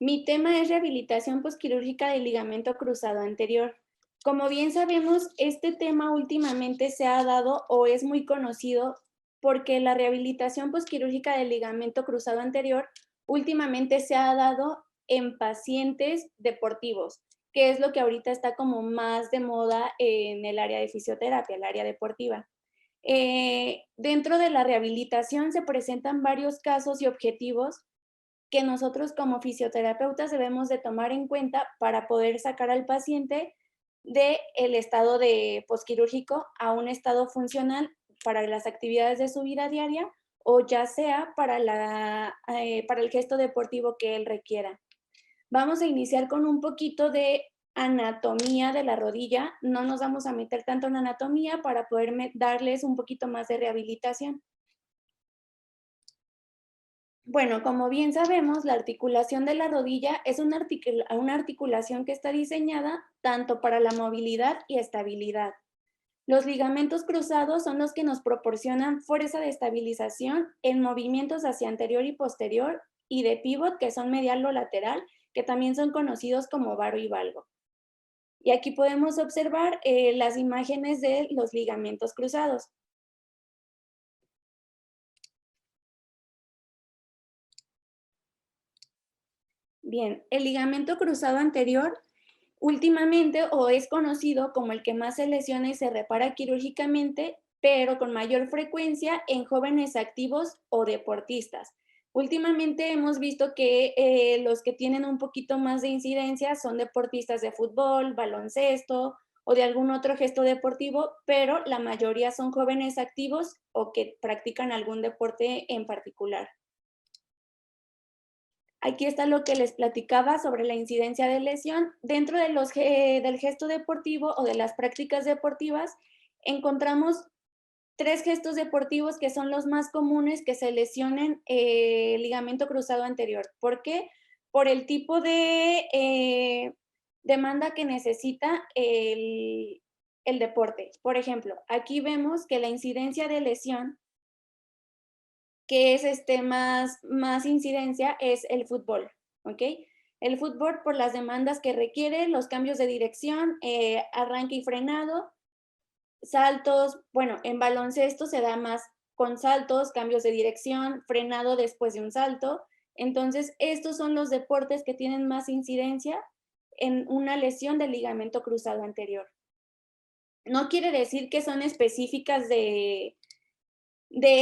Mi tema es rehabilitación posquirúrgica del ligamento cruzado anterior. Como bien sabemos, este tema últimamente se ha dado o es muy conocido porque la rehabilitación posquirúrgica del ligamento cruzado anterior últimamente se ha dado en pacientes deportivos, que es lo que ahorita está como más de moda en el área de fisioterapia, el área deportiva. Dentro de la rehabilitación se presentan varios casos y objetivos que nosotros como fisioterapeutas debemos de tomar en cuenta para poder sacar al paciente del estado de posquirúrgico a un estado funcional para las actividades de su vida diaria o ya sea para el gesto deportivo que él requiera. Vamos a iniciar con un poquito de anatomía de la rodilla. No nos vamos a meter tanto en anatomía para poder darles un poquito más de rehabilitación. Bueno, como bien sabemos, la articulación de la rodilla es una articulación que está diseñada tanto para la movilidad y estabilidad. Los ligamentos cruzados son los que nos proporcionan fuerza de estabilización en movimientos hacia anterior y posterior y de pivot, que son medial o lateral, que también son conocidos como varo y valgo. Y aquí podemos observar las imágenes de los ligamentos cruzados. Bien, el ligamento cruzado anterior últimamente o es conocido como el que más se lesiona y se repara quirúrgicamente, pero con mayor frecuencia en jóvenes activos o deportistas. Últimamente hemos visto que los que tienen un poquito más de incidencia son deportistas de fútbol, baloncesto o de algún otro gesto deportivo, pero la mayoría son jóvenes activos o que practican algún deporte en particular. Aquí está lo que les platicaba sobre la incidencia de lesión. Dentro de del gesto deportivo o de las prácticas deportivas, encontramos 3 gestos deportivos que son los más comunes que se lesionen el ligamento cruzado anterior. ¿Por qué? Por el tipo de demanda que necesita el deporte. Por ejemplo, aquí vemos que la incidencia de lesión que es más incidencia es el fútbol, ¿ok? El fútbol por las demandas que requiere, los cambios de dirección, arranque y frenado, saltos, bueno, en baloncesto se da más con saltos, cambios de dirección, frenado después de un salto. Entonces, estos son los deportes que tienen más incidencia en una lesión del ligamento cruzado anterior. No quiere decir que son específicas de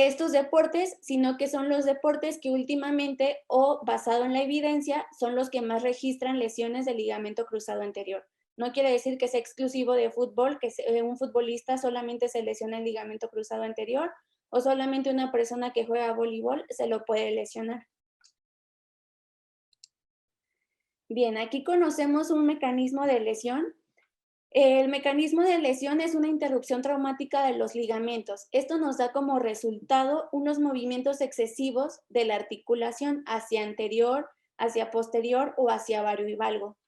estos deportes, sino que son los deportes que últimamente o basado en la evidencia son los que más registran lesiones del ligamento cruzado anterior. No quiere decir que sea exclusivo de fútbol, que un futbolista solamente se lesiona el ligamento cruzado anterior o solamente una persona que juega voleibol se lo puede lesionar. Bien, aquí conocemos un mecanismo de lesión. El mecanismo de lesión es una interrupción traumática de los ligamentos. Esto nos da como resultado unos movimientos excesivos de la articulación hacia anterior, hacia posterior o hacia vario y valgo.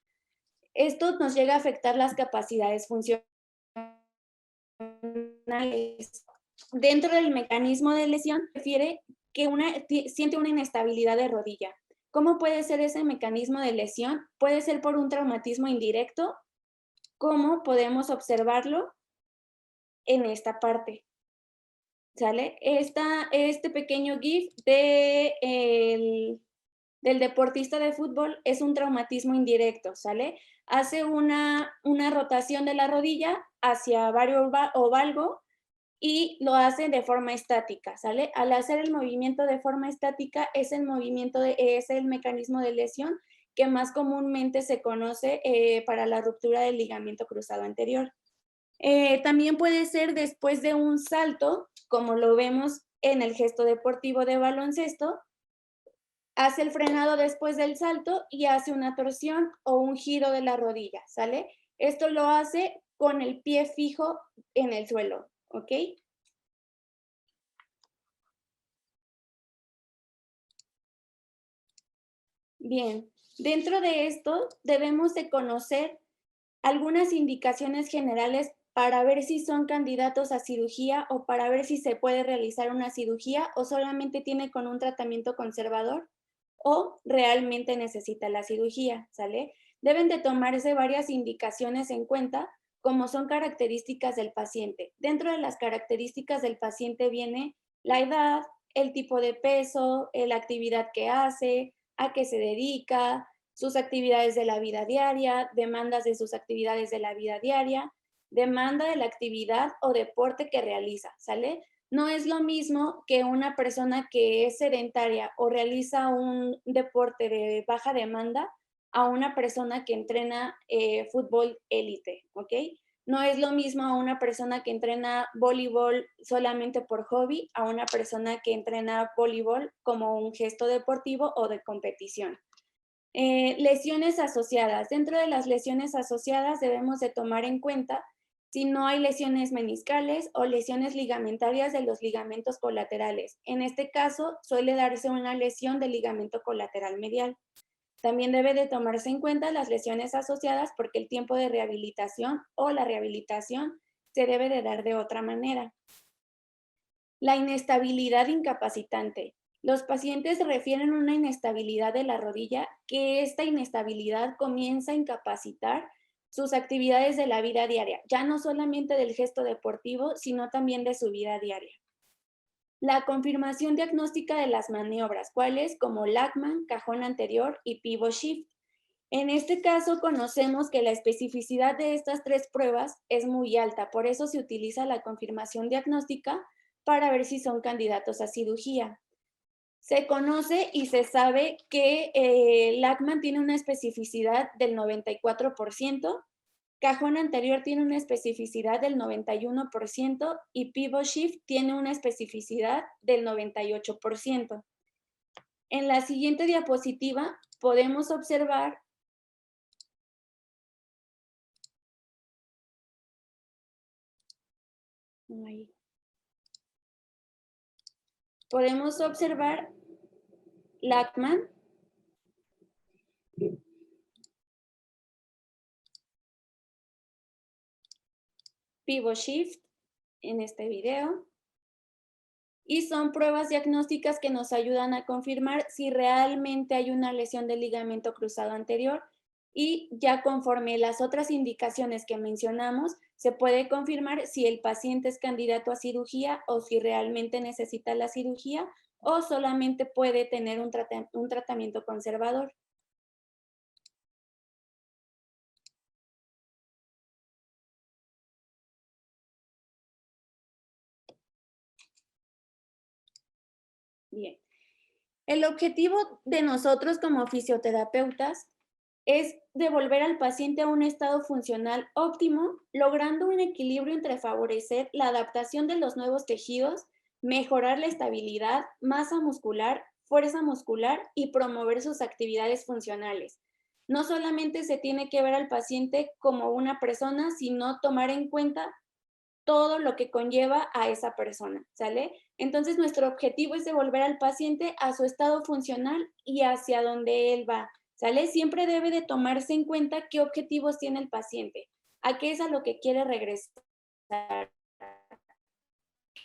Esto nos llega a afectar las capacidades funcionales. Dentro del mecanismo de lesión, refiere que siente una inestabilidad de rodilla. ¿Cómo puede ser ese mecanismo de lesión? Puede ser por un traumatismo indirecto, como podemos observarlo en esta parte, ¿sale? Este pequeño GIF del deportista de fútbol es un traumatismo indirecto, ¿sale? Hace una rotación de la rodilla hacia vario o valgo y lo hace de forma estática, ¿sale? Al hacer el movimiento de forma estática es el mecanismo de lesión que más comúnmente se conoce para la ruptura del ligamento cruzado anterior. También puede ser después de un salto, como lo vemos en el gesto deportivo de baloncesto, hace el frenado después del salto y hace una torsión o un giro de la rodilla, ¿sale? Esto lo hace con el pie fijo en el suelo, ¿ok? Bien, dentro de esto debemos de conocer algunas indicaciones generales para ver si son candidatos a cirugía o para ver si se puede realizar una cirugía o solamente tiene con un tratamiento conservador o realmente necesita la cirugía, ¿sale? Deben de tomarse varias indicaciones en cuenta, como son características del paciente. Dentro de las características del paciente viene la edad, el tipo de peso, la actividad que hace, a qué se dedica, sus actividades de la vida diaria, demandas de sus actividades de la vida diaria, demanda de la actividad o deporte que realiza, ¿sale? No es lo mismo que una persona que es sedentaria o realiza un deporte de baja demanda a una persona que entrena fútbol élite, ¿ok? No es lo mismo a una persona que entrena voleibol solamente por hobby a una persona que entrena voleibol como un gesto deportivo o de competición. Lesiones asociadas. Dentro de las lesiones asociadas debemos de tomar en cuenta si no hay lesiones meniscales o lesiones ligamentarias de los ligamentos colaterales. En este caso, suele darse una lesión del ligamento colateral medial. También debe de tomarse en cuenta las lesiones asociadas porque el tiempo de rehabilitación o la rehabilitación se debe de dar de otra manera. La inestabilidad incapacitante. Los pacientes refieren una inestabilidad de la rodilla que esta inestabilidad comienza a incapacitar sus actividades de la vida diaria, ya no solamente del gesto deportivo, sino también de su vida diaria. La confirmación diagnóstica de las maniobras, cuáles como Lachman, cajón anterior y pivot shift. En este caso conocemos que la especificidad de estas tres pruebas es muy alta, por eso se utiliza la confirmación diagnóstica para ver si son candidatos a cirugía. Se conoce y se sabe que Lachman tiene una especificidad del 94%, cajón anterior tiene una especificidad del 91% y pivot shift tiene una especificidad del 98%. En la siguiente diapositiva podemos observar Lachman, pivot shift en este video, y son pruebas diagnósticas que nos ayudan a confirmar si realmente hay una lesión del ligamento cruzado anterior, y ya conforme las otras indicaciones que mencionamos, se puede confirmar si el paciente es candidato a cirugía o si realmente necesita la cirugía o solamente puede tener un tratamiento conservador. Bien. El objetivo de nosotros como fisioterapeutas es devolver al paciente a un estado funcional óptimo, logrando un equilibrio entre favorecer la adaptación de los nuevos tejidos, mejorar la estabilidad, masa muscular, fuerza muscular y promover sus actividades funcionales. No solamente se tiene que ver al paciente como una persona, sino tomar en cuenta todo lo que conlleva a esa persona, ¿sale? Entonces, nuestro objetivo es devolver al paciente a su estado funcional y hacia donde él va, ¿sale? Siempre debe de tomarse en cuenta qué objetivos tiene el paciente, a qué es a lo que quiere regresar,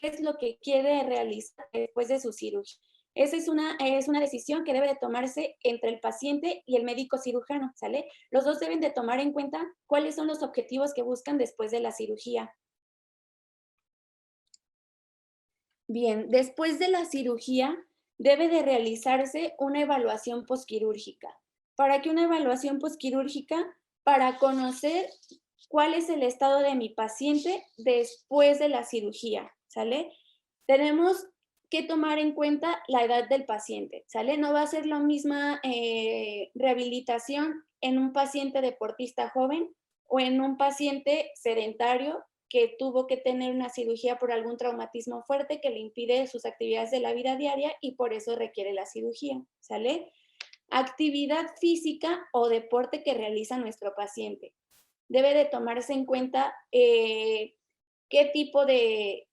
qué es lo que quiere realizar después de su cirugía. Esa es una decisión que debe de tomarse entre el paciente y el médico cirujano, ¿sale? Los dos deben de tomar en cuenta cuáles son los objetivos que buscan después de la cirugía. Bien, después de la cirugía debe de realizarse una evaluación posquirúrgica. ¿Para qué una evaluación posquirúrgica? Para conocer cuál es el estado de mi paciente después de la cirugía, ¿sale? Tenemos que tomar en cuenta la edad del paciente, ¿sale? No va a ser la misma rehabilitación en un paciente deportista joven o en un paciente sedentario que tuvo que tener una cirugía por algún traumatismo fuerte que le impide sus actividades de la vida diaria y por eso requiere la cirugía, ¿sale? Actividad física o deporte que realiza nuestro paciente. Debe de tomarse en cuenta qué tipo de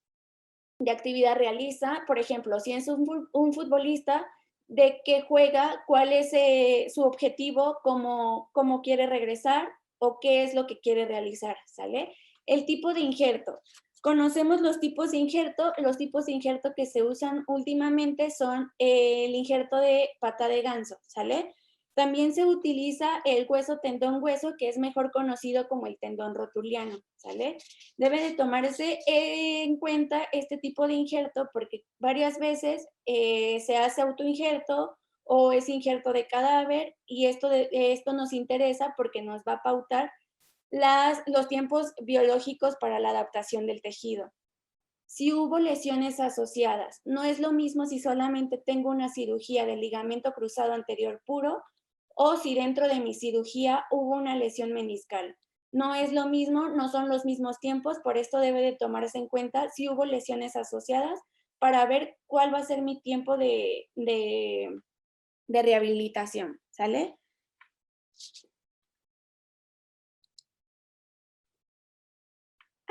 actividad realiza. Por ejemplo, si es un futbolista, de qué juega, cuál es su objetivo, cómo quiere regresar o qué es lo que quiere realizar, ¿sale? El tipo de injerto. Conocemos los tipos de injerto que se usan últimamente son el injerto de pata de ganso, ¿sale? También se utiliza el hueso tendón hueso, que es mejor conocido como el tendón rotuliano, ¿sale? Debe de tomarse en cuenta este tipo de injerto porque varias veces se hace autoinjerto o es injerto de cadáver y esto nos interesa porque nos va a pautar los tiempos biológicos para la adaptación del tejido. Si hubo lesiones asociadas, no es lo mismo si solamente tengo una cirugía del ligamento cruzado anterior puro o si dentro de mi cirugía hubo una lesión meniscal. No es lo mismo, no son los mismos tiempos, por esto debe de tomarse en cuenta si hubo lesiones asociadas para ver cuál va a ser mi tiempo de rehabilitación, ¿sale?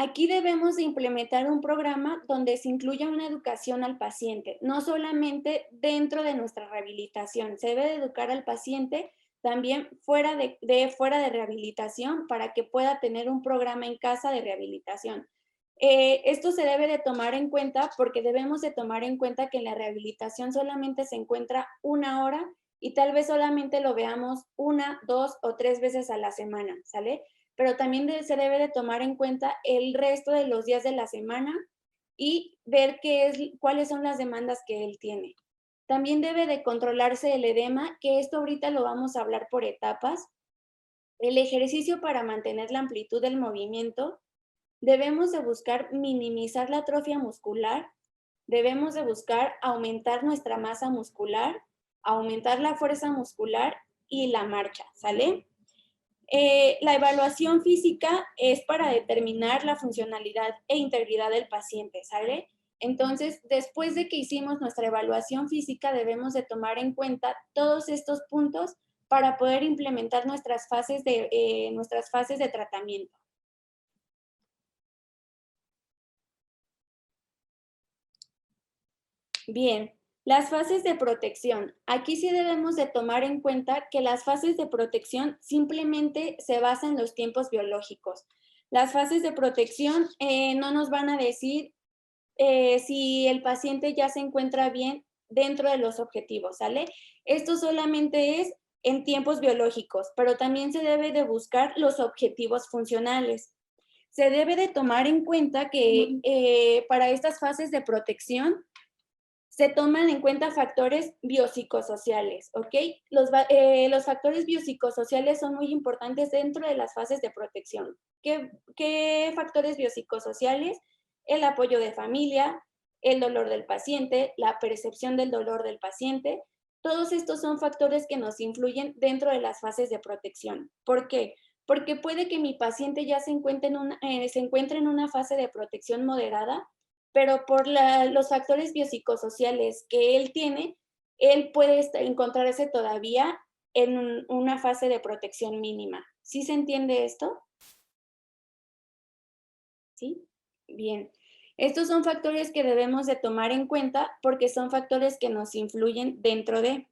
Aquí debemos de implementar un programa donde se incluya una educación al paciente, no solamente dentro de nuestra rehabilitación. Se debe de educar al paciente también fuera de rehabilitación para que pueda tener un programa en casa de rehabilitación. Esto se debe de tomar en cuenta porque debemos de tomar en cuenta que en la rehabilitación solamente se encuentra una hora y tal vez solamente lo veamos una, dos o tres veces a la semana, ¿sale? Pero también se debe de tomar en cuenta el resto de los días de la semana y ver cuáles son las demandas que él tiene. También debe de controlarse el edema, que esto ahorita lo vamos a hablar por etapas. El ejercicio para mantener la amplitud del movimiento. Debemos de buscar minimizar la atrofia muscular. Debemos de buscar aumentar nuestra masa muscular, aumentar la fuerza muscular y la marcha, ¿sale? La evaluación física es para determinar la funcionalidad e integridad del paciente, ¿sale? Entonces, después de que hicimos nuestra evaluación física, debemos de tomar en cuenta todos estos puntos para poder implementar nuestras fases de tratamiento. Bien, las fases de protección. Aquí sí debemos de tomar en cuenta que las fases de protección simplemente se basan en los tiempos biológicos. Las fases de protección no nos van a decir si el paciente ya se encuentra bien dentro de los objetivos, ¿sale? Esto solamente es en tiempos biológicos, pero también se debe de buscar los objetivos funcionales. Se debe de tomar en cuenta que para estas fases de protección se toman en cuenta factores biopsicosociales, ¿ok? Los factores biopsicosociales son muy importantes dentro de las fases de protección. ¿Qué factores biopsicosociales? El apoyo de familia, el dolor del paciente, la percepción del dolor del paciente. Todos estos son factores que nos influyen dentro de las fases de protección. ¿Por qué? Porque puede que mi paciente ya se encuentre en una fase de protección moderada, pero por los factores biopsicosociales que él tiene, él puede encontrarse todavía en una fase de protección mínima. ¿Sí se entiende esto? ¿Sí? Bien. Estos son factores que debemos de tomar en cuenta porque son factores que nos influyen dentro de.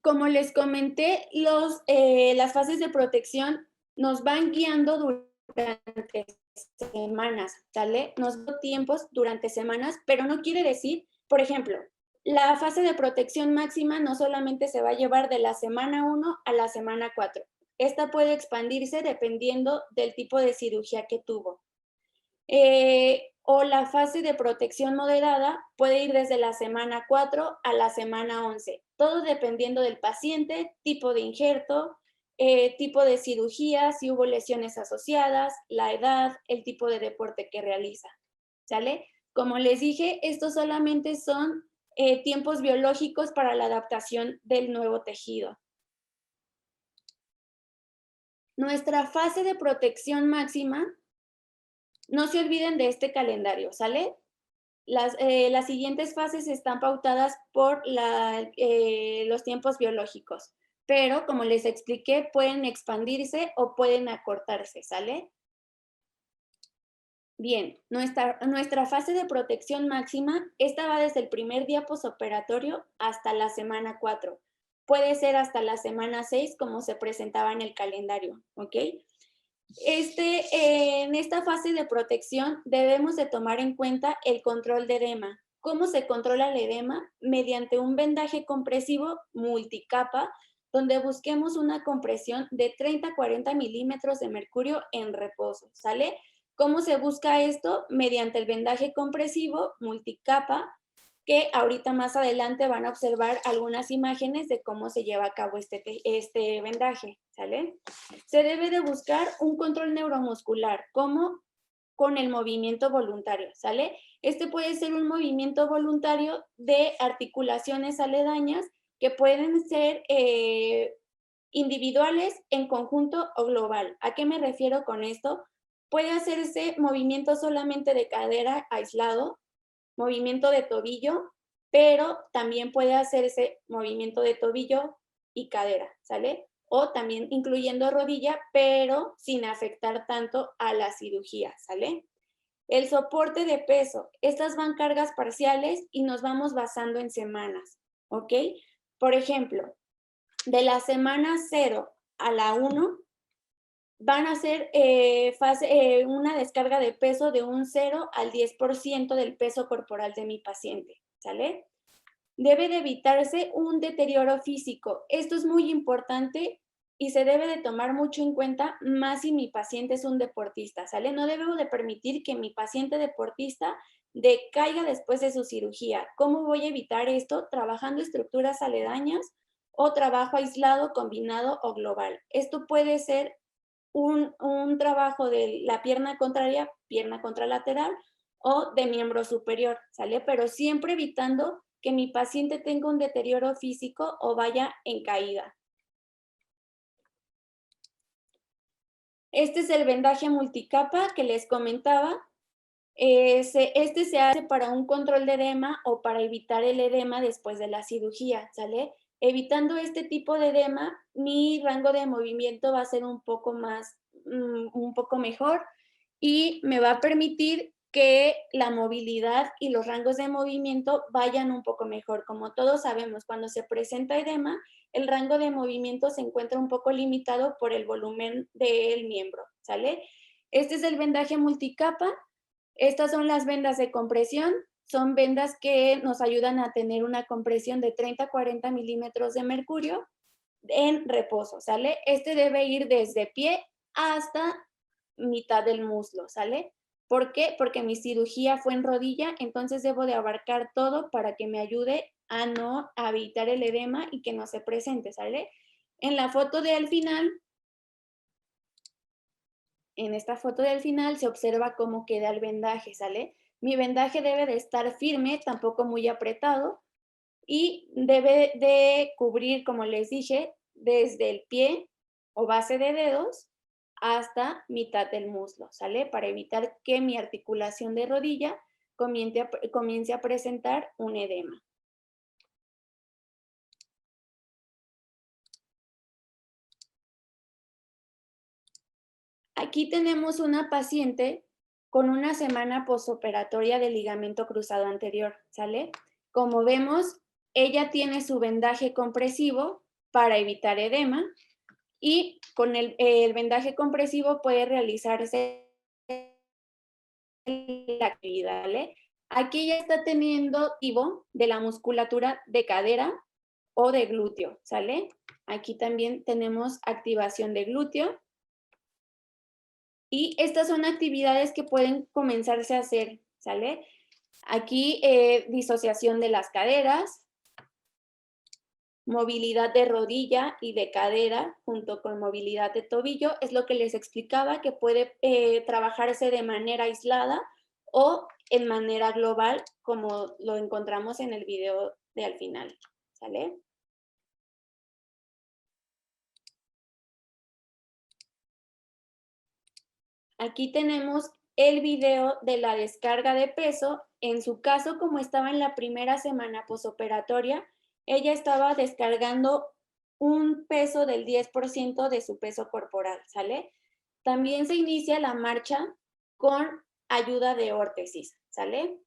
Como les comenté, las fases de protección nos van guiando durante semanas, ¿sale? Nos da tiempos durante semanas, pero no quiere decir, por ejemplo, la fase de protección máxima no solamente se va a llevar de la semana 1 a la semana 4. Esta puede expandirse dependiendo del tipo de cirugía que tuvo. O la fase de protección moderada puede ir desde la semana 4 a la semana 11, todo dependiendo del paciente, tipo de injerto, tipo de cirugía, si hubo lesiones asociadas, la edad, el tipo de deporte que realiza, ¿sale? Como les dije, estos solamente son tiempos biológicos para la adaptación del nuevo tejido. Nuestra fase de protección máxima, no se olviden de este calendario, ¿sale? Las siguientes fases están pautadas por los tiempos biológicos, pero como les expliqué, pueden expandirse o pueden acortarse, ¿sale? Bien, nuestra fase de protección máxima, esta va desde el primer día posoperatorio hasta la semana 4. Puede ser hasta la semana 6, como se presentaba en el calendario, ¿ok? En esta fase de protección debemos de tomar en cuenta el control de edema. ¿Cómo se controla el edema? Mediante un vendaje compresivo multicapa, donde busquemos una compresión de 30 a 40 milímetros de mercurio en reposo, ¿sale? ¿Cómo se busca esto? Mediante el vendaje compresivo multicapa, que ahorita más adelante van a observar algunas imágenes de cómo se lleva a cabo este vendaje, ¿sale? Se debe de buscar un control neuromuscular, como con el movimiento voluntario, ¿sale? Este puede ser un movimiento voluntario de articulaciones aledañas que pueden ser individuales, en conjunto o global. ¿A qué me refiero con esto? Puede hacerse movimiento solamente de cadera aislado, movimiento de tobillo, pero también puede hacerse movimiento de tobillo y cadera, ¿sale? O también incluyendo rodilla, pero sin afectar tanto a la cirugía, ¿sale? El soporte de peso. Estas van cargas parciales y nos vamos basando en semanas, ¿ok? Por ejemplo, de la semana 0 a la 1, van a hacer una descarga de peso de un 0 al 10% del peso corporal de mi paciente, ¿sale? Debe de evitarse un deterioro físico. Esto es muy importante y se debe de tomar mucho en cuenta, más si mi paciente es un deportista, ¿sale? No debo de permitir que mi paciente deportista decaiga después de su cirugía. ¿Cómo voy a evitar esto? Trabajando estructuras aledañas o trabajo aislado, combinado o global. Esto puede ser un trabajo de la pierna contraria, pierna contralateral o de miembro superior, ¿sale? Pero siempre evitando que mi paciente tenga un deterioro físico o vaya en caída. Este es el vendaje multicapa que les comentaba. Este se hace para un control de edema o para evitar el edema después de la cirugía, ¿sale? Evitando este tipo de edema, mi rango de movimiento va a ser un poco mejor y me va a permitir que la movilidad y los rangos de movimiento vayan un poco mejor. Como todos sabemos, cuando se presenta edema, el rango de movimiento se encuentra un poco limitado por el volumen del miembro, ¿sale? Este es el vendaje multicapa. Estas son las vendas de compresión. Son vendas que nos ayudan a tener una compresión de 30 a 40 milímetros de mercurio en reposo, ¿sale? Este debe ir desde pie hasta mitad del muslo, ¿sale? ¿Por qué? Porque mi cirugía fue en rodilla, entonces debo de abarcar todo para que me ayude a evitar el edema y que no se presente, ¿sale? En la foto del final, en esta foto del final se observa cómo queda el vendaje, ¿sale? Mi vendaje debe de estar firme, tampoco muy apretado, y debe de cubrir, como les dije, desde el pie o base de dedos hasta mitad del muslo, ¿sale? Para evitar que mi articulación de rodilla comience a presentar un edema. Aquí tenemos una paciente con una semana posoperatoria de ligamento cruzado anterior, ¿sale? Como vemos, ella tiene su vendaje compresivo para evitar edema y con el vendaje compresivo puede realizarse la actividad, ¿vale? Aquí ya está teniendo activo de la musculatura de cadera o de glúteo, ¿sale? Aquí también tenemos activación de glúteo. Y estas son actividades que pueden comenzarse a hacer, ¿sale? Aquí disociación de las caderas, movilidad de rodilla y de cadera junto con movilidad de tobillo, es lo que les explicaba, que puede trabajarse de manera aislada o en manera global, como lo encontramos en el video de al final, ¿sale? Aquí tenemos el video de la descarga de peso. En su caso, como estaba en la primera semana posoperatoria, ella estaba descargando un peso del 10% de su peso corporal, ¿sale? También se inicia la marcha con ayuda de órtesis, ¿sale?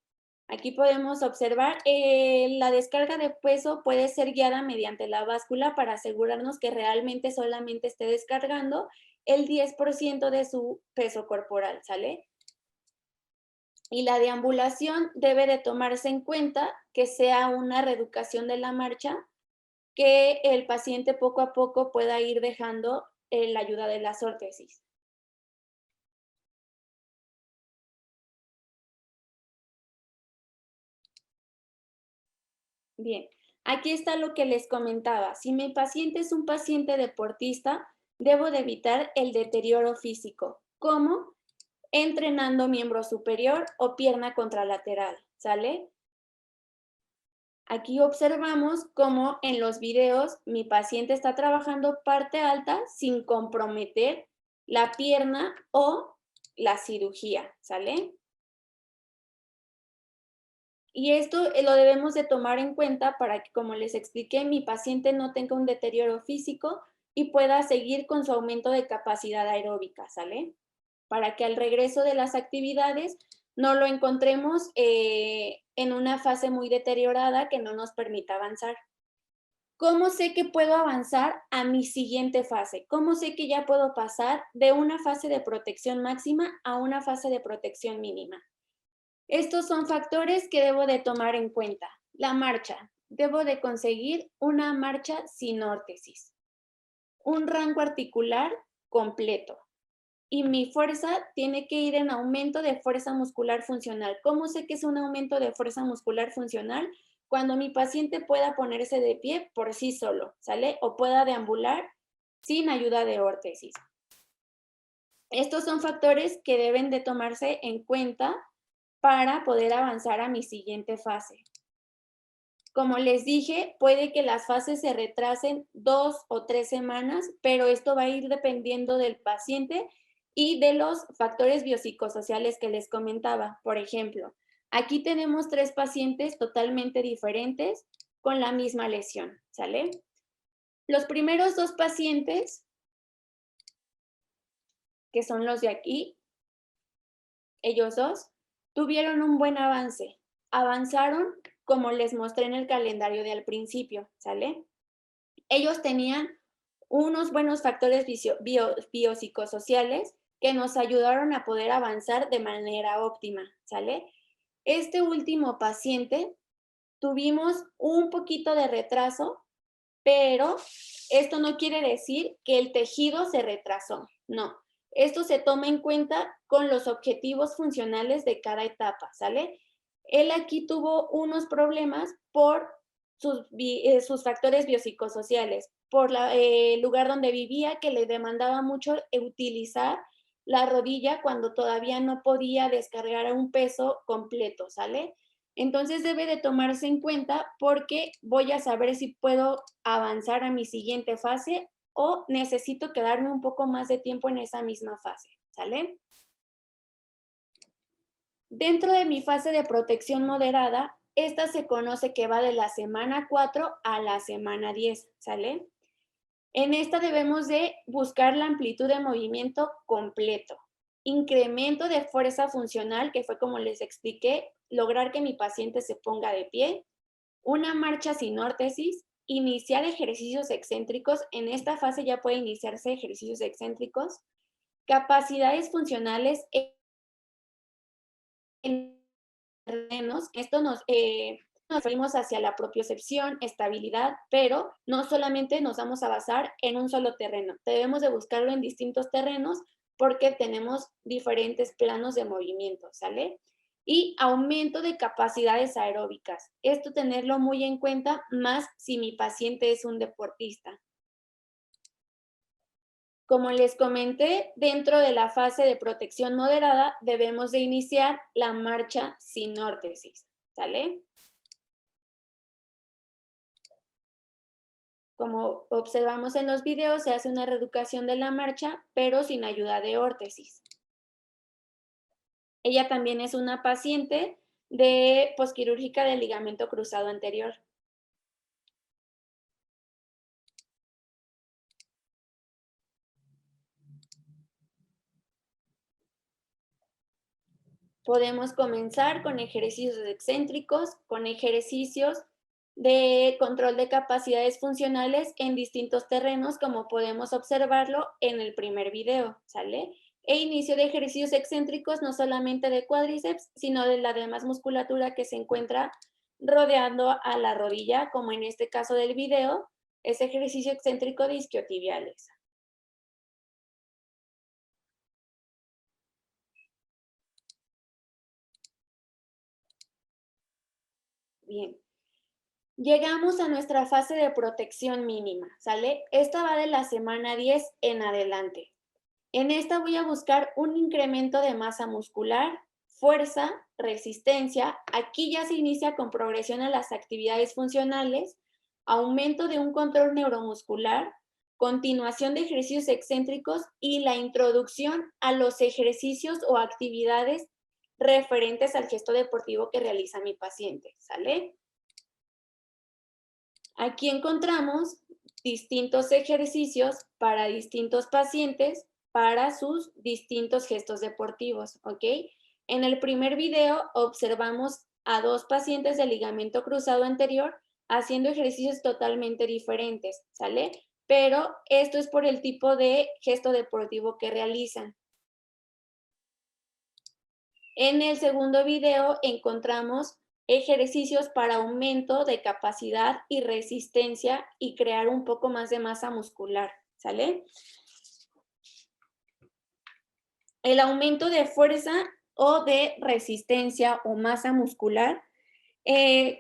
Aquí podemos observar, la descarga de peso puede ser guiada mediante la báscula para asegurarnos que realmente solamente esté descargando el 10% de su peso corporal, ¿sale? Y la deambulación debe de tomarse en cuenta que sea una reeducación de la marcha, que el paciente poco a poco pueda ir dejando la ayuda de las órtesis. Bien, aquí está lo que les comentaba. Si mi paciente es un paciente deportista, debo de evitar el deterioro físico. ¿Cómo? Entrenando miembro superior o pierna contralateral, ¿sale? Aquí observamos cómo en los videos mi paciente está trabajando parte alta sin comprometer la pierna o la cirugía, ¿sale? Y esto lo debemos de tomar en cuenta para que, como les expliqué, mi paciente no tenga un deterioro físico y pueda seguir con su aumento de capacidad aeróbica, ¿sale? Para que al regreso de las actividades no lo encontremos en una fase muy deteriorada que no nos permita avanzar. ¿Cómo sé que puedo avanzar a mi siguiente fase? ¿Cómo sé que ya puedo pasar de una fase de protección máxima a una fase de protección mínima? Estos son factores que debo de tomar en cuenta. La marcha. Debo de conseguir una marcha sin órtesis. Un rango articular completo. Y mi fuerza tiene que ir en aumento de fuerza muscular funcional. ¿Cómo sé que es un aumento de fuerza muscular funcional? Cuando mi paciente pueda ponerse de pie por sí solo, ¿sale? O pueda deambular sin ayuda de órtesis. Estos son factores que deben de tomarse en cuenta para poder avanzar a mi siguiente fase. Como les dije, puede que las fases se retrasen 2 o 3 semanas, pero esto va a ir dependiendo del paciente y de los factores biopsicosociales que les comentaba. Por ejemplo, aquí tenemos 3 pacientes totalmente diferentes con la misma lesión, ¿sale? Los primeros 2 pacientes, que son los de aquí, ellos dos, tuvieron un buen avance. Avanzaron como les mostré en el calendario de al principio, ¿sale? Ellos tenían unos buenos factores biopsicosociales que nos ayudaron a poder avanzar de manera óptima, ¿sale? Este último paciente tuvimos un poquito de retraso, pero esto no quiere decir que el tejido se retrasó, no. Esto se toma en cuenta con los objetivos funcionales de cada etapa, ¿sale? Él aquí tuvo unos problemas por sus factores biopsicosociales, por el lugar donde vivía, que le demandaba mucho utilizar la rodilla cuando todavía no podía descargar un peso completo, ¿sale? Entonces debe de tomarse en cuenta porque voy a saber si puedo avanzar a mi siguiente fase o necesito quedarme un poco más de tiempo en esa misma fase, ¿sale? Dentro de mi fase de protección moderada, esta se conoce que va de la semana 4 a la semana 10, ¿sale? En esta debemos de buscar la amplitud de movimiento completo, incremento de fuerza funcional, que fue como les expliqué, lograr que mi paciente se ponga de pie, una marcha sin órtesis, iniciar ejercicios excéntricos. En esta fase ya puede iniciarse ejercicios excéntricos, capacidades funcionales en terrenos. Esto nos referimos hacia la propiocepción, estabilidad, pero no solamente nos vamos a basar en un solo terreno. Debemos de buscarlo en distintos terrenos porque tenemos diferentes planos de movimiento, ¿sale? Y aumento de capacidades aeróbicas. Esto tenerlo muy en cuenta, más si mi paciente es un deportista. Como les comenté, dentro de la fase de protección moderada debemos de iniciar la marcha sin órtesis, ¿sale? Como observamos en los videos, se hace una reeducación de la marcha, pero sin ayuda de órtesis. Ella también es una paciente de posquirúrgica del ligamento cruzado anterior. Podemos comenzar con ejercicios excéntricos, con ejercicios de control de capacidades funcionales en distintos terrenos, como podemos observarlo en el primer video, ¿sale? E inicio de ejercicios excéntricos, no solamente de cuádriceps, sino de la demás musculatura que se encuentra rodeando a la rodilla, como en este caso del video, es ejercicio excéntrico de isquiotibiales. Bien. Llegamos a nuestra fase de protección mínima, ¿sale? Esta va de la semana 10 en adelante. En esta voy a buscar un incremento de masa muscular, fuerza, resistencia. Aquí ya se inicia con progresión a las actividades funcionales, aumento de un control neuromuscular, continuación de ejercicios excéntricos y la introducción a los ejercicios o actividades referentes al gesto deportivo que realiza mi paciente, ¿sale? Aquí encontramos distintos ejercicios para distintos pacientes para sus distintos gestos deportivos, ¿ok? En el primer video observamos a dos pacientes de ligamento cruzado anterior haciendo ejercicios totalmente diferentes, ¿sale? Pero esto es por el tipo de gesto deportivo que realizan. En el segundo video encontramos ejercicios para aumento de capacidad y resistencia y crear un poco más de masa muscular, ¿sale? El aumento de fuerza o de resistencia o masa muscular,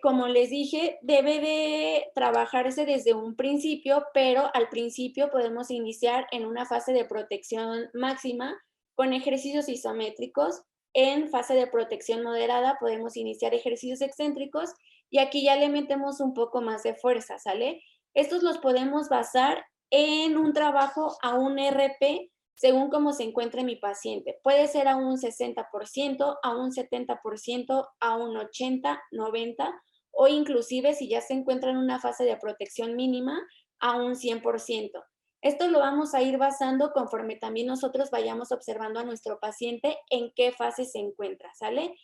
como les dije, debe de trabajarse desde un principio, pero al principio podemos iniciar en una fase de protección máxima con ejercicios isométricos. En fase de protección moderada podemos iniciar ejercicios excéntricos y aquí ya le metemos un poco más de fuerza, ¿sale? Estos los podemos basar en un trabajo a un RP según cómo se encuentre mi paciente. Puede ser a un 60%, a un 70%, a un 80%, 90%, o inclusive si ya se encuentra en una fase de protección mínima, a un 100%. Esto lo vamos a ir basando conforme también nosotros vayamos observando a nuestro paciente en qué fase se encuentra, ¿sale?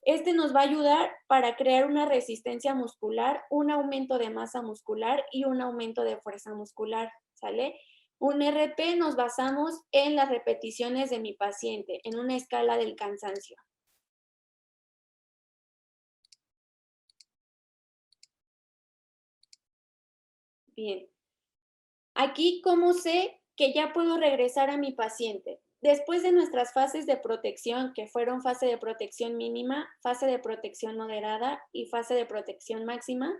Este nos va a ayudar para crear una resistencia muscular, un aumento de masa muscular y un aumento de fuerza muscular, ¿sale? Un RP nos basamos en las repeticiones de mi paciente, en una escala del cansancio. Bien. Aquí, ¿cómo sé que ya puedo regresar a mi paciente? Después de nuestras fases de protección, que fueron fase de protección mínima, fase de protección moderada y fase de protección máxima,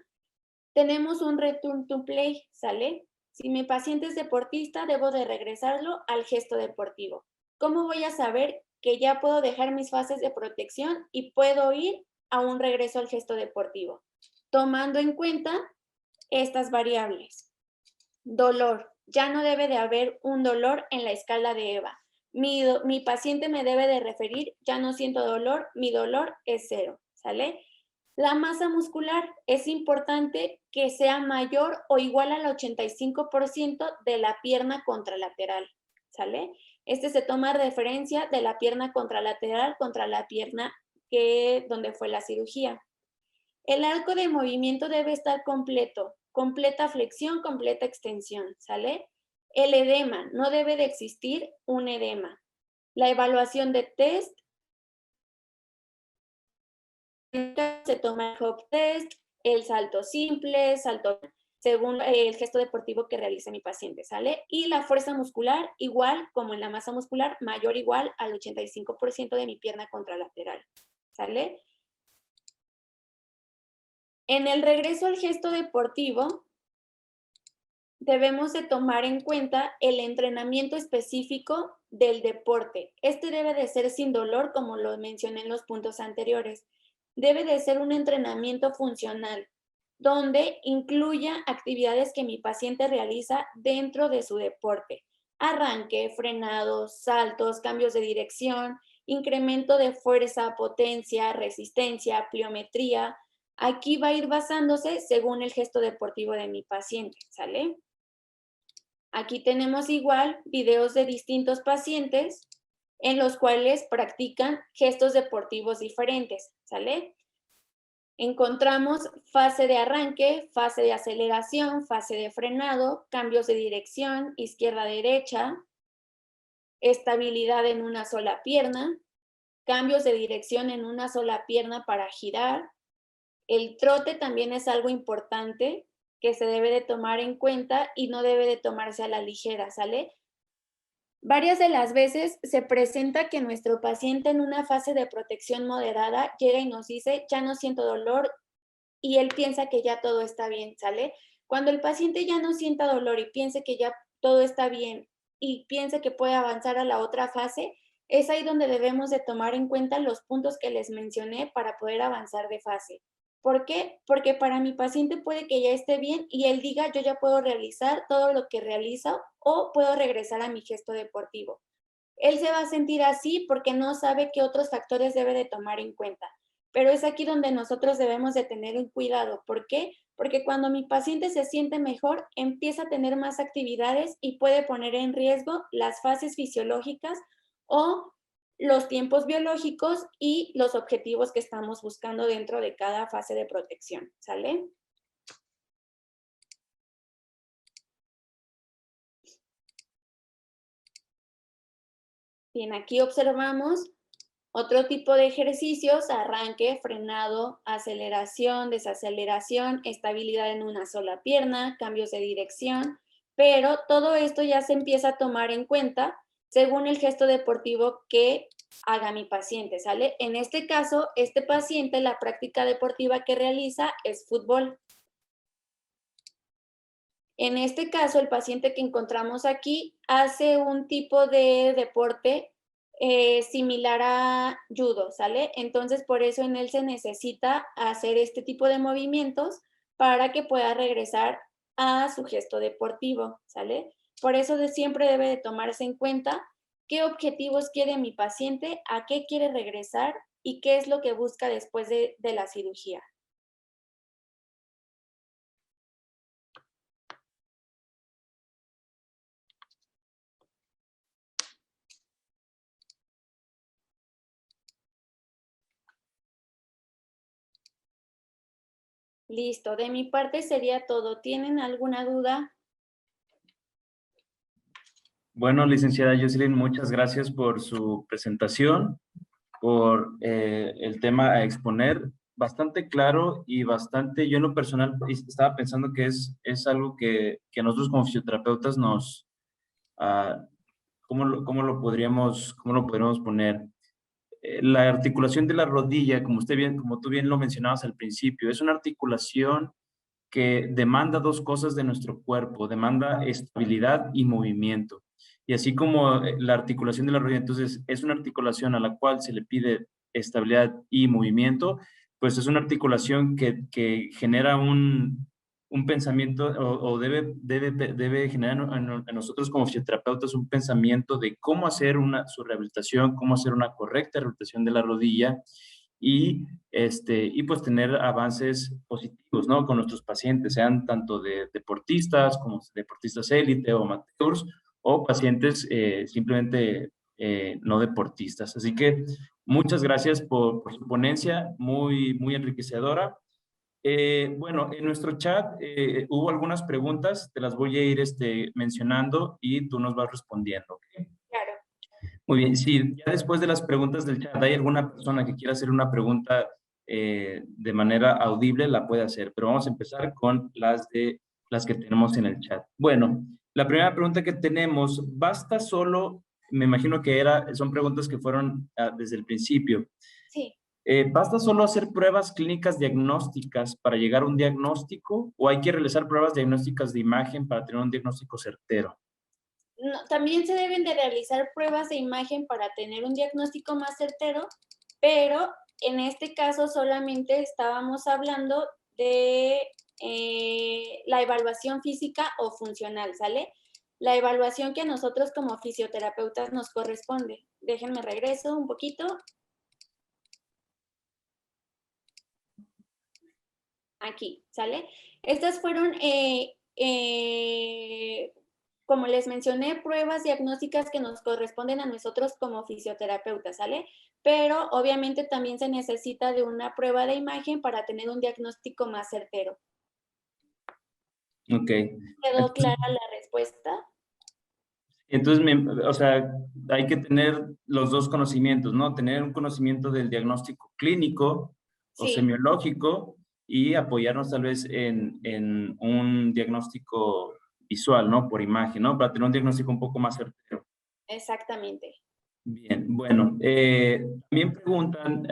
tenemos un return to play, ¿sale? Si mi paciente es deportista, debo de regresarlo al gesto deportivo. ¿Cómo voy a saber que ya puedo dejar mis fases de protección y puedo ir a un regreso al gesto deportivo? Tomando en cuenta estas variables. Dolor. Ya no debe de haber un dolor en la escala de EVA. Mi paciente me debe de referir, ya no siento dolor, mi dolor es 0, ¿sale? La masa muscular es importante que sea mayor o igual al 85% de la pierna contralateral, ¿sale? Este se toma referencia de la pierna contralateral contra la pierna donde fue la cirugía. El arco de movimiento debe estar completo, completa flexión, completa extensión, ¿sale? El edema, no debe de existir un edema. La evaluación de test, se toma el hop test, el salto simple, salto según el gesto deportivo que realice mi paciente, ¿sale? Y la fuerza muscular, igual como en la masa muscular, mayor o igual al 85% de mi pierna contralateral, ¿sale? En el regreso al gesto deportivo, debemos de tomar en cuenta el entrenamiento específico del deporte. Este debe de ser sin dolor, como lo mencioné en los puntos anteriores. Debe de ser un entrenamiento funcional, donde incluya actividades que mi paciente realiza dentro de su deporte. Arranque, frenados, saltos, cambios de dirección, incremento de fuerza, potencia, resistencia, pliometría. Aquí va a ir basándose según el gesto deportivo de mi paciente, ¿sale? Aquí tenemos igual videos de distintos pacientes en los cuales practican gestos deportivos diferentes, ¿sale? Encontramos fase de arranque, fase de aceleración, fase de frenado, cambios de dirección, izquierda-derecha, estabilidad en una sola pierna, cambios de dirección en una sola pierna para girar. El trote también es algo importante que se debe de tomar en cuenta y no debe de tomarse a la ligera, ¿sale? Varias de las veces se presenta que nuestro paciente en una fase de protección moderada llega y nos dice, ya no siento dolor, y él piensa que ya todo está bien, ¿sale? Cuando el paciente ya no sienta dolor y piense que ya todo está bien y piense que puede avanzar a la otra fase, es ahí donde debemos de tomar en cuenta los puntos que les mencioné para poder avanzar de fase. ¿Por qué? Porque para mi paciente puede que ya esté bien y él diga, yo ya puedo realizar todo lo que realizo o puedo regresar a mi gesto deportivo. Él se va a sentir así porque no sabe qué otros factores debe de tomar en cuenta. Pero es aquí donde nosotros debemos de tener un cuidado. ¿Por qué? Porque cuando mi paciente se siente mejor, empieza a tener más actividades y puede poner en riesgo las fases fisiológicas o los tiempos biológicos y los objetivos que estamos buscando dentro de cada fase de protección. ¿Sale? Bien, aquí observamos otro tipo de ejercicios: arranque, frenado, aceleración, desaceleración, estabilidad en una sola pierna, cambios de dirección, pero todo esto ya se empieza a tomar en cuenta según el gesto deportivo que haga mi paciente, ¿sale? En este caso, este paciente, la práctica deportiva que realiza es fútbol. En este caso, el paciente que encontramos aquí hace un tipo de deporte similar a judo, ¿sale? Entonces, por eso en él se necesita hacer este tipo de movimientos para que pueda regresar a su gesto deportivo, ¿sale? Por eso siempre debe de tomarse en cuenta qué objetivos quiere mi paciente, a qué quiere regresar y qué es lo que busca después de la cirugía. Listo, de mi parte sería todo. ¿Tienen alguna duda? Bueno, licenciada Jocelyn, muchas gracias por su presentación, por el tema a exponer. Bastante claro y bastante, yo en lo personal estaba pensando que es algo que nosotros como fisioterapeutas nos, ah, cómo lo podríamos poner? La articulación de la rodilla, como tú bien lo mencionabas al principio, es una articulación que demanda dos cosas de nuestro cuerpo, demanda estabilidad y movimiento. Y así como la articulación de la rodilla, entonces es una articulación a la cual se le pide estabilidad y movimiento, pues es una articulación que genera un pensamiento o debe generar en nosotros como fisioterapeutas un pensamiento de cómo hacer su rehabilitación, cómo hacer una correcta rehabilitación de la rodilla y pues tener avances positivos, ¿no? Con nuestros pacientes, sean tanto de deportistas como deportistas élite o amateurs o pacientes simplemente no deportistas. Así que muchas gracias por su ponencia, muy enriquecedora. Bueno, en nuestro chat hubo algunas preguntas, te las voy a ir mencionando y tú nos vas respondiendo, ¿ok? Claro. Muy bien, sí, ya después de las preguntas del chat, ¿hay alguna persona que quiera hacer una pregunta de manera audible? La puede hacer, pero vamos a empezar con las que tenemos en el chat. Bueno, la primera pregunta que tenemos, ¿basta solo? Me imagino que son preguntas que fueron desde el principio. Sí. ¿Basta solo hacer pruebas clínicas diagnósticas para llegar a un diagnóstico o hay que realizar pruebas diagnósticas de imagen para tener un diagnóstico certero? No, también se deben de realizar pruebas de imagen para tener un diagnóstico más certero, pero en este caso solamente estábamos hablando de la evaluación física o funcional, ¿sale? La evaluación que a nosotros como fisioterapeutas nos corresponde. Déjenme regreso un poquito. Aquí, ¿sale? Estas fueron como les mencioné, pruebas diagnósticas que nos corresponden a nosotros como fisioterapeutas, ¿sale? Pero obviamente también se necesita de una prueba de imagen para tener un diagnóstico más certero. Ok. ¿Quedó clara la respuesta? Entonces, o sea, hay que tener los dos conocimientos, ¿no? Tener un conocimiento del diagnóstico clínico o Sí, semiológico y apoyarnos tal vez en un diagnóstico visual, ¿no? Por imagen, ¿no? Para tener un diagnóstico un poco más certero. exactamente. Bien, bueno, también preguntan,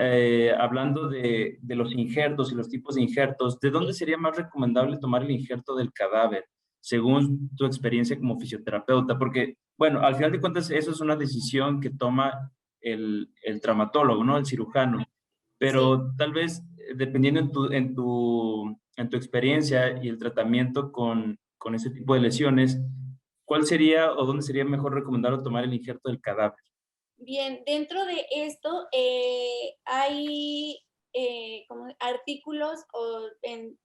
hablando de los injertos y los tipos de injertos, ¿de dónde sería más recomendable tomar el injerto del cadáver, según tu experiencia como fisioterapeuta? Porque, bueno, al final de cuentas, eso es una decisión que toma el traumatólogo, ¿no? El cirujano. Sí. Pero tal vez, dependiendo en tu experiencia y el tratamiento con ese tipo de lesiones, ¿cuál sería o dónde sería mejor recomendable tomar el injerto del cadáver? Bien, dentro de esto hay como artículos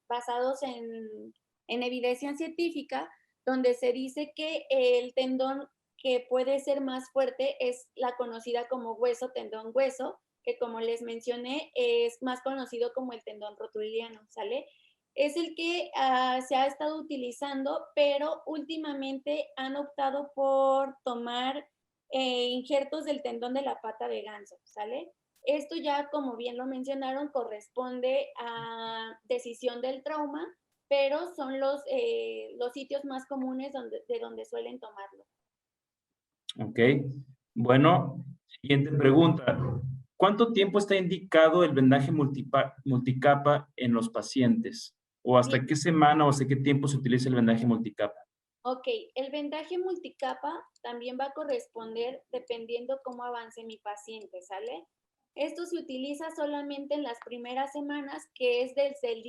basados en evidencia científica donde se dice que el tendón que puede ser más fuerte es la conocida como hueso, tendón hueso, que como les mencioné es más conocido como el tendón rotuliano, ¿sale? Es el que se ha estado utilizando, pero últimamente han optado por tomar injertos del tendón de la pata de ganso, ¿sale? Esto ya, como bien lo mencionaron, corresponde a decisión del trauma, pero son los sitios más comunes de donde suelen tomarlo. Ok. Bueno, siguiente pregunta. ¿Cuánto tiempo está indicado el vendaje multicapa en los pacientes? ¿O Bien, hasta qué semana o hasta qué tiempo se utiliza el vendaje multicapa? ok, el vendaje multicapa también va a corresponder dependiendo cómo avance mi paciente, ¿sale? Esto se utiliza solamente en las primeras semanas, que es desde el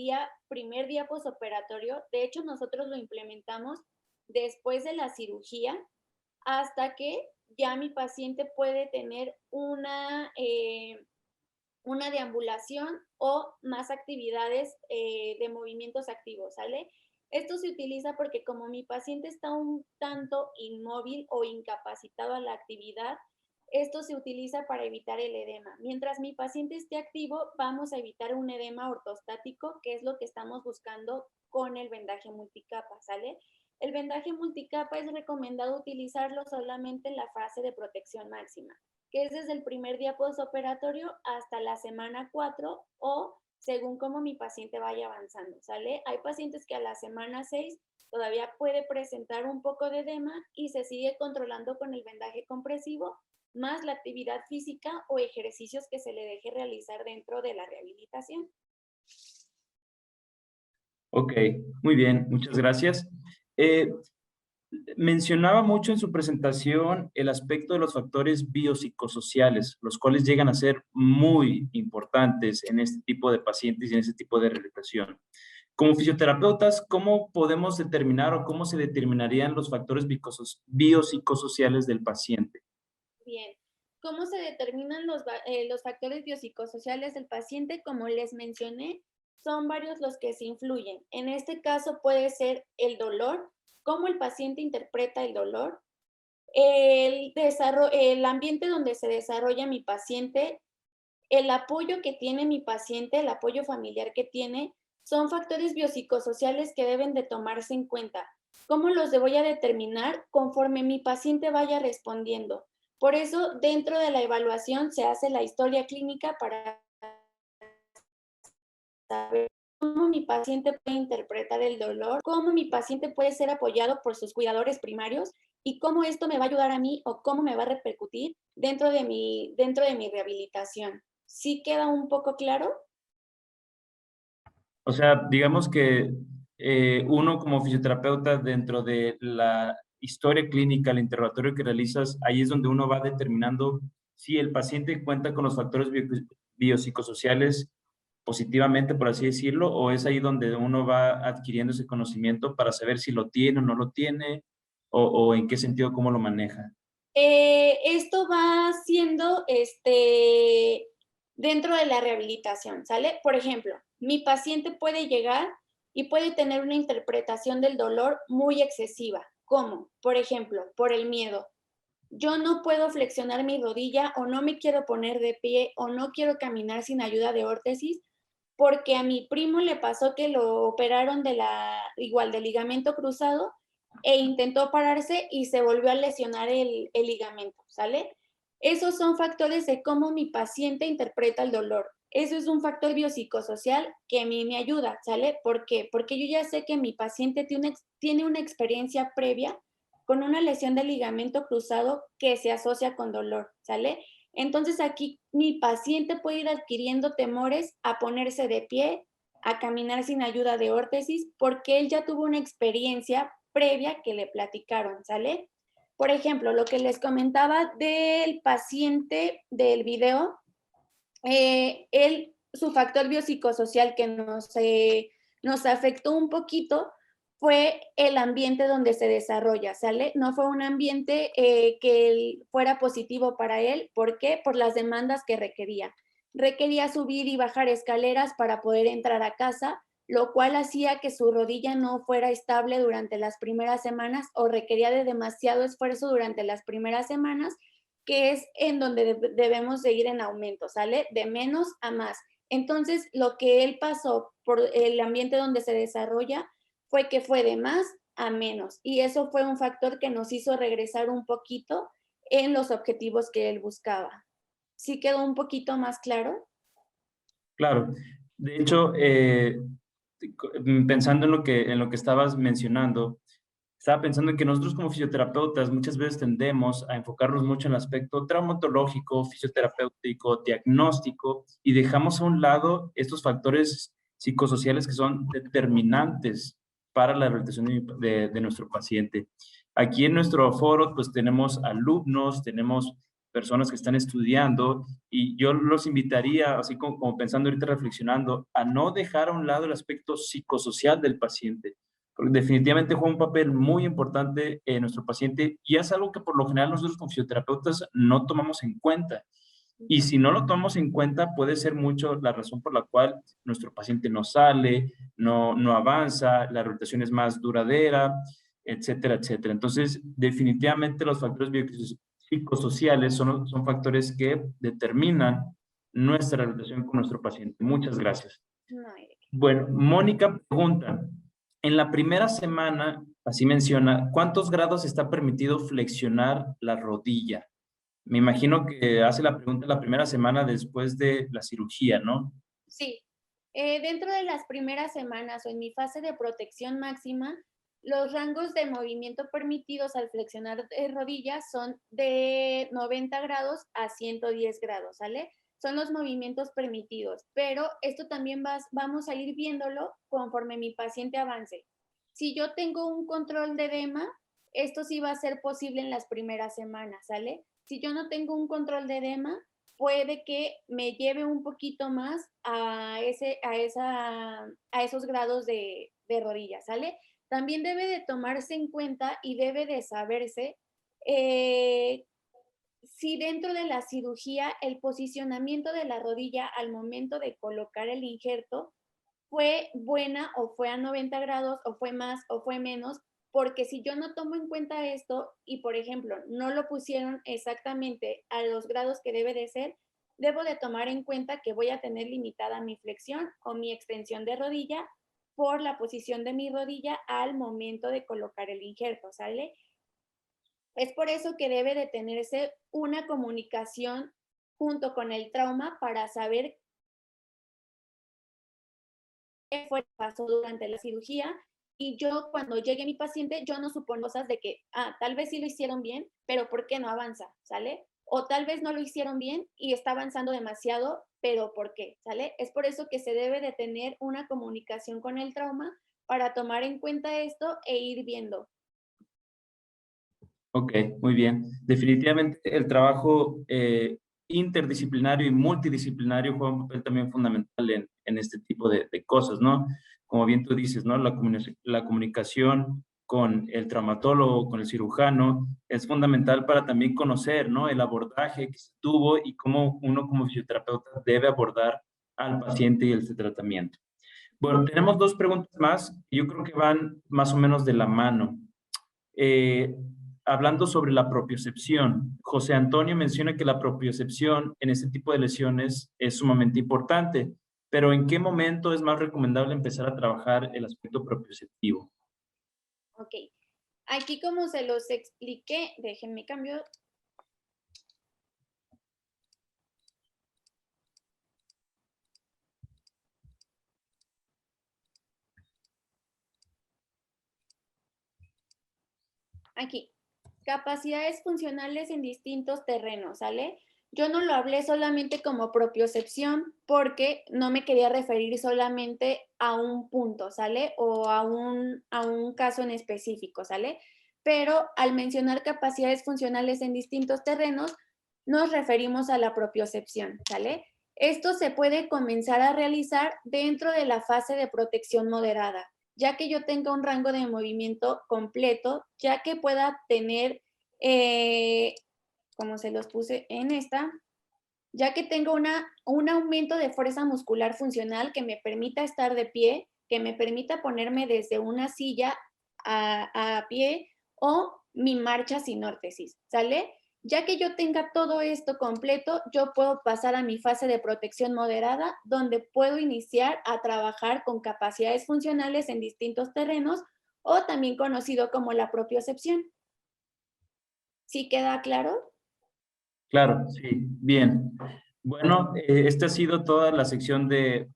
primer día posoperatorio. De hecho, nosotros lo implementamos después de la cirugía hasta que ya mi paciente puede tener una deambulación o más actividades de movimientos activos, ¿sale? Esto se utiliza porque como mi paciente está un tanto inmóvil o incapacitado a la actividad, esto se utiliza para evitar el edema. Mientras mi paciente esté activo, vamos a evitar un edema ortostático, que es lo que estamos buscando con el vendaje multicapa, ¿sale? El vendaje multicapa es recomendado utilizarlo solamente en la fase de protección máxima, que es desde el primer día postoperatorio hasta la semana 4 o según cómo mi paciente vaya avanzando, ¿sale? Hay pacientes que a la semana 6 todavía puede presentar un poco de edema y se sigue controlando con el vendaje compresivo, más la actividad física o ejercicios que se le deje realizar dentro de la rehabilitación. Ok, muy bien, muchas gracias. Eh, Mencionaba mucho en su presentación el aspecto de los factores biopsicosociales, los cuales llegan a ser muy importantes en este tipo de pacientes y en este tipo de rehabilitación. Como fisioterapeutas, ¿cómo podemos determinar o cómo se determinarían los factores biopsicosociales del paciente? Bien, ¿cómo se determinan los factores biopsicosociales del paciente? Como les mencioné, son varios los que se influyen. En este caso puede ser el dolor, cómo el paciente interpreta el dolor, el ambiente donde se desarrolla mi paciente, el apoyo que tiene mi paciente, el apoyo familiar que tiene, son factores biopsicosociales que deben de tomarse en cuenta. ¿Cómo los voy a determinar? Conforme mi paciente vaya respondiendo. Por eso, dentro de la evaluación se hace la historia clínica para saber cómo mi paciente puede interpretar el dolor, cómo mi paciente puede ser apoyado por sus cuidadores primarios y cómo esto me va a ayudar a mí o cómo me va a repercutir dentro de mi rehabilitación. ¿Sí queda un poco claro? O sea, digamos que uno como fisioterapeuta dentro de la historia clínica, el interrogatorio que realizas, ahí es donde uno va determinando si el paciente cuenta con los factores biopsicosociales positivamente, por así decirlo, o es ahí donde uno va adquiriendo ese conocimiento para saber si lo tiene o no lo tiene, o en qué sentido, cómo lo maneja. Esto va siendo dentro de la rehabilitación, ¿sale? Por ejemplo, mi paciente puede llegar y puede tener una interpretación del dolor muy excesiva. ¿Cómo? Por ejemplo, por el miedo. Yo no puedo flexionar mi rodilla o no me quiero poner de pie o no quiero caminar sin ayuda de órtesis porque a mi primo le pasó que lo operaron igual del ligamento cruzado e intentó pararse y se volvió a lesionar el ligamento, ¿sale? Esos son factores de cómo mi paciente interpreta el dolor. Eso es un factor biopsicosocial que a mí me ayuda, ¿sale? ¿Por qué? Porque yo ya sé que mi paciente tiene una experiencia previa con una lesión del ligamento cruzado que se asocia con dolor, ¿sale? Entonces aquí mi paciente puede ir adquiriendo temores a ponerse de pie, a caminar sin ayuda de órtesis, porque él ya tuvo una experiencia previa que le platicaron, ¿sale? Por ejemplo, lo que les comentaba del paciente del video, su factor biopsicosocial que nos afectó un poquito fue el ambiente donde se desarrolla, ¿sale? No fue un ambiente que fuera positivo para él. ¿Por qué? Por las demandas que requería. Requería subir y bajar escaleras para poder entrar a casa, lo cual hacía que su rodilla no fuera estable durante las primeras semanas o requería de demasiado esfuerzo durante las primeras semanas, que es en donde debemos de ir en aumento, ¿sale? De menos a más. Entonces, lo que él pasó por el ambiente donde se desarrolla fue que fue de más a menos. Y eso fue un factor que nos hizo regresar un poquito en los objetivos que él buscaba. ¿Sí quedó un poquito más claro? Claro. De hecho, pensando en lo que estabas mencionando, estaba pensando en que nosotros como fisioterapeutas muchas veces tendemos a enfocarnos mucho en el aspecto traumatológico, fisioterapéutico, diagnóstico, y dejamos a un lado estos factores psicosociales que son determinantes para la rehabilitación de nuestro paciente. Aquí en nuestro foro, pues tenemos alumnos, tenemos personas que están estudiando, y yo los invitaría, así como pensando ahorita, reflexionando, a no dejar a un lado el aspecto psicosocial del paciente, porque definitivamente juega un papel muy importante en nuestro paciente y es algo que por lo general nosotros como fisioterapeutas no tomamos en cuenta. Y si no lo tomamos en cuenta, puede ser mucho la razón por la cual nuestro paciente no sale, no avanza, la rehabilitación es más duradera, etcétera, etcétera. Entonces, definitivamente los factores psicosociales son factores que determinan nuestra rehabilitación con nuestro paciente. Muchas gracias. No, Bueno, Mónica pregunta, en la primera semana, así menciona, ¿cuántos grados está permitido flexionar la rodilla? Me imagino que hace la pregunta la primera semana después de la cirugía, ¿no? sí, dentro de las primeras semanas o en mi fase de protección máxima, los rangos de movimiento permitidos al flexionar rodillas son de 90 grados a 110 grados, ¿sale? Son los movimientos permitidos, pero esto también vamos a ir viéndolo conforme mi paciente avance. Si yo tengo un control de edema, esto sí va a ser posible en las primeras semanas, ¿sale? Si yo no tengo un control de edema, puede que me lleve un poquito más a esos grados de rodillas, ¿sale? También debe de tomarse en cuenta y debe de saberse eh, si dentro de la cirugía el posicionamiento de la rodilla al momento de colocar el injerto fue buena o fue a 90 grados o fue más o fue menos, porque si yo no tomo en cuenta esto y, por ejemplo, no lo pusieron exactamente a los grados que debe de ser, debo de tomar en cuenta que voy a tener limitada mi flexión o mi extensión de rodilla por la posición de mi rodilla al momento de colocar el injerto, ¿sale? Es por eso que debe de tenerse una comunicación junto con el trauma para saber qué fue lo que pasó durante la cirugía, y yo cuando llegue mi paciente, yo no supongo cosas de que, tal vez sí lo hicieron bien, pero ¿por qué no avanza? ¿Sale? O tal vez no lo hicieron bien y está avanzando demasiado, pero ¿por qué? ¿Sale? Es por eso que se debe de tener una comunicación con el trauma para tomar en cuenta esto e ir viendo. Ok, muy bien. Definitivamente el trabajo interdisciplinario y multidisciplinario juega un papel también fundamental en este tipo de cosas, ¿no? Como bien tú dices, ¿no? La comunicación con el traumatólogo, con el cirujano, es fundamental para también conocer, ¿no? El abordaje que se tuvo y cómo uno como fisioterapeuta debe abordar al paciente y el tratamiento. Bueno, tenemos dos preguntas más que yo creo que van más o menos de la mano. Eh, Hablando sobre la propiocepción, José Antonio menciona que la propiocepción en este tipo de lesiones es sumamente importante, pero ¿en qué momento es más recomendable empezar a trabajar el aspecto propioceptivo? Ok, aquí como se los expliqué, déjenme cambio. Aquí, capacidades funcionales en distintos terrenos, ¿sale? Yo no lo hablé solamente como propiocepción porque no me quería referir solamente a un punto, ¿sale? O a un caso en específico, ¿sale? Pero al mencionar capacidades funcionales en distintos terrenos, nos referimos a la propiocepción, ¿sale? Esto se puede comenzar a realizar dentro de la fase de protección moderada, ya que yo tenga un rango de movimiento completo, ya que pueda tener, como se los puse en esta, ya que tenga un aumento de fuerza muscular funcional que me permita estar de pie, que me permita ponerme desde una silla a pie o mi marcha sin órtesis, ¿sale? Ya que yo tenga todo esto completo, yo puedo pasar a mi fase de protección moderada, donde puedo iniciar a trabajar con capacidades funcionales en distintos terrenos o también conocido como la propiocepción. ¿Sí queda claro? Claro, sí, bien. Bueno, esta ha sido toda la sección de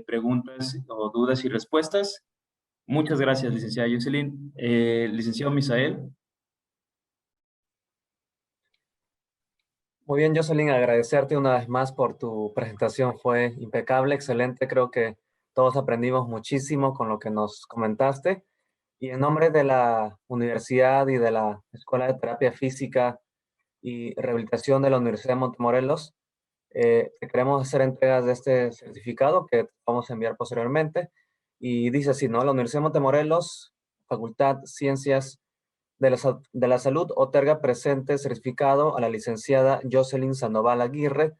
preguntas o dudas y respuestas. Muchas gracias, licenciada Jocelyn. Licenciado Misael. Muy bien, Jocelyn, agradecerte una vez más por tu presentación. Fue impecable, excelente. Creo que todos aprendimos muchísimo con lo que nos comentaste. Y en nombre de la universidad y de la Escuela de Terapia Física y Rehabilitación de la Universidad de Montemorelos, te queremos hacer entregas de este certificado que te vamos a enviar posteriormente. Y dice así, ¿no? La Universidad de Montemorelos, Facultad Ciencias de la Salud, otorga presente certificado a la licenciada Jocelyn Sandoval Aguirre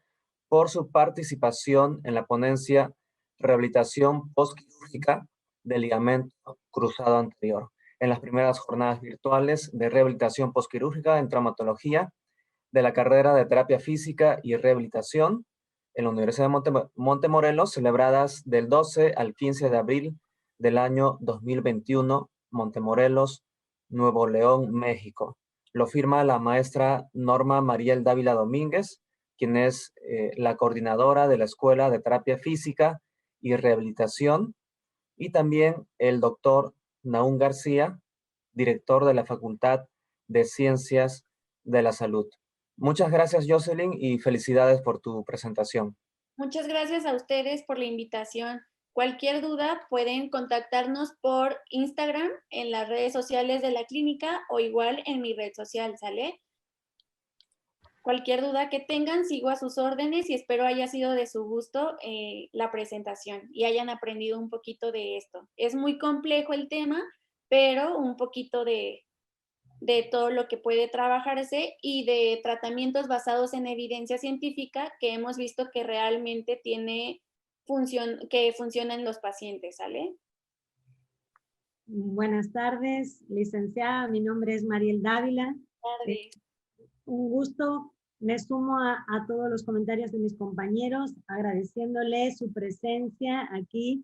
por su participación en la ponencia Rehabilitación Postquirúrgica del ligamento cruzado anterior, en las primeras jornadas virtuales de rehabilitación postquirúrgica en traumatología de la carrera de terapia física y rehabilitación en la Universidad de Montemorelos, celebradas del 12 al 15 de abril del año 2021, Montemorelos, Nuevo León, México. Lo firma la maestra Norma Mariel Dávila Domínguez, quien es la coordinadora de la Escuela de Terapia Física y Rehabilitación, y también el doctor Naún García, director de la Facultad de Ciencias de la Salud. Muchas gracias, Jocelyn, y felicidades por tu presentación. Muchas gracias a ustedes por la invitación. Cualquier duda pueden contactarnos por Instagram, en las redes sociales de la clínica o igual en mi red social, ¿sale? Cualquier duda que tengan, sigo a sus órdenes y espero haya sido de su gusto la presentación y hayan aprendido un poquito de esto. Es muy complejo el tema, pero un poquito de todo lo que puede trabajarse y de tratamientos basados en evidencia científica que hemos visto que realmente tiene función, que funciona en los pacientes, ¿sale? Buenas tardes, licenciada. Mi nombre es Mariel Dávila. Tardes. Un gusto. Me sumo a todos los comentarios de mis compañeros, agradeciéndole su presencia aquí.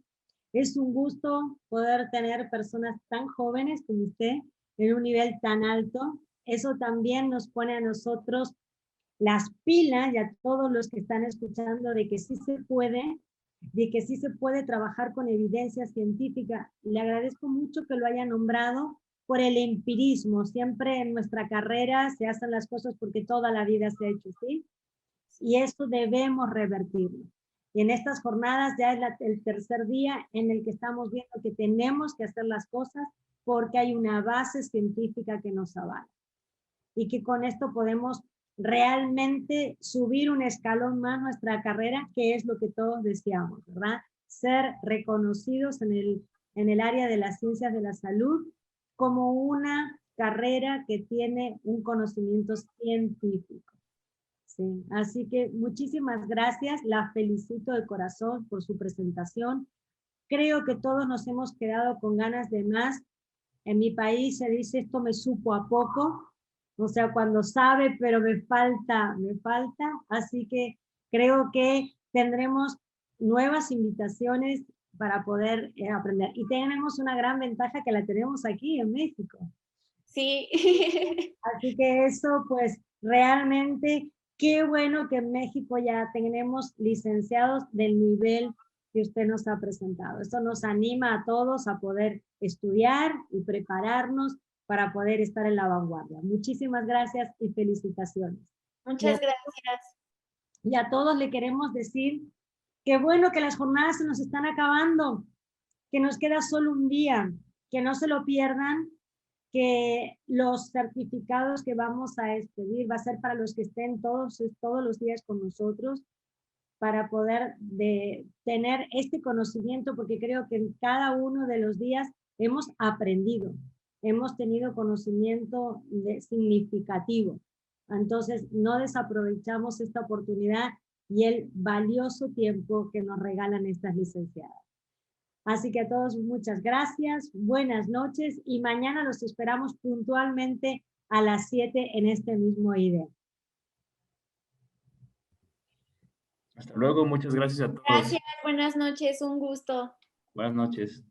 Es un gusto poder tener personas tan jóvenes como usted en un nivel tan alto. Eso también nos pone a nosotros las pilas y a todos los que están escuchando de que sí se puede, de que sí se puede trabajar con evidencia científica. Le agradezco mucho que lo haya nombrado por el empirismo. Siempre en nuestra carrera se hacen las cosas porque toda la vida se ha hecho, ¿sí? Y esto debemos revertirlo. Y en estas jornadas ya es el tercer día en el que estamos viendo que tenemos que hacer las cosas porque hay una base científica que nos avala. Y que con esto podemos realmente subir un escalón más nuestra carrera, que es lo que todos deseamos, ¿verdad? Ser reconocidos en el área de las ciencias de la salud como una carrera que tiene un conocimiento científico. Sí, así que muchísimas gracias, la felicito de corazón por su presentación. Creo que todos nos hemos quedado con ganas de más En mi país se dice esto me supo a poco, o sea, cuando sabe, pero me falta. Así que creo que tendremos nuevas invitaciones para poder aprender. Y tenemos una gran ventaja que la tenemos aquí en México. Sí. Así que eso, pues, realmente, qué bueno que en México ya tenemos licenciados del nivel que usted nos ha presentado. Eso nos anima a todos a poder estudiar y prepararnos para poder estar en la vanguardia. Muchísimas gracias y felicitaciones. Muchas gracias. Y a todos le queremos decir que bueno que las jornadas se nos están acabando, que nos queda solo un día, que no se lo pierdan, que los certificados que vamos a expedir va a ser para los que estén todos los días con nosotros, para poder tener este conocimiento, porque creo que en cada uno de los días hemos aprendido, hemos tenido conocimiento significativo. Entonces, no desaprovechamos esta oportunidad y el valioso tiempo que nos regalan estas licenciadas. Así que a todos muchas gracias, buenas noches y mañana los esperamos puntualmente a las 7 en este mismo IDE. Hasta luego, muchas gracias a todos. Gracias, buenas noches, un gusto. Buenas noches.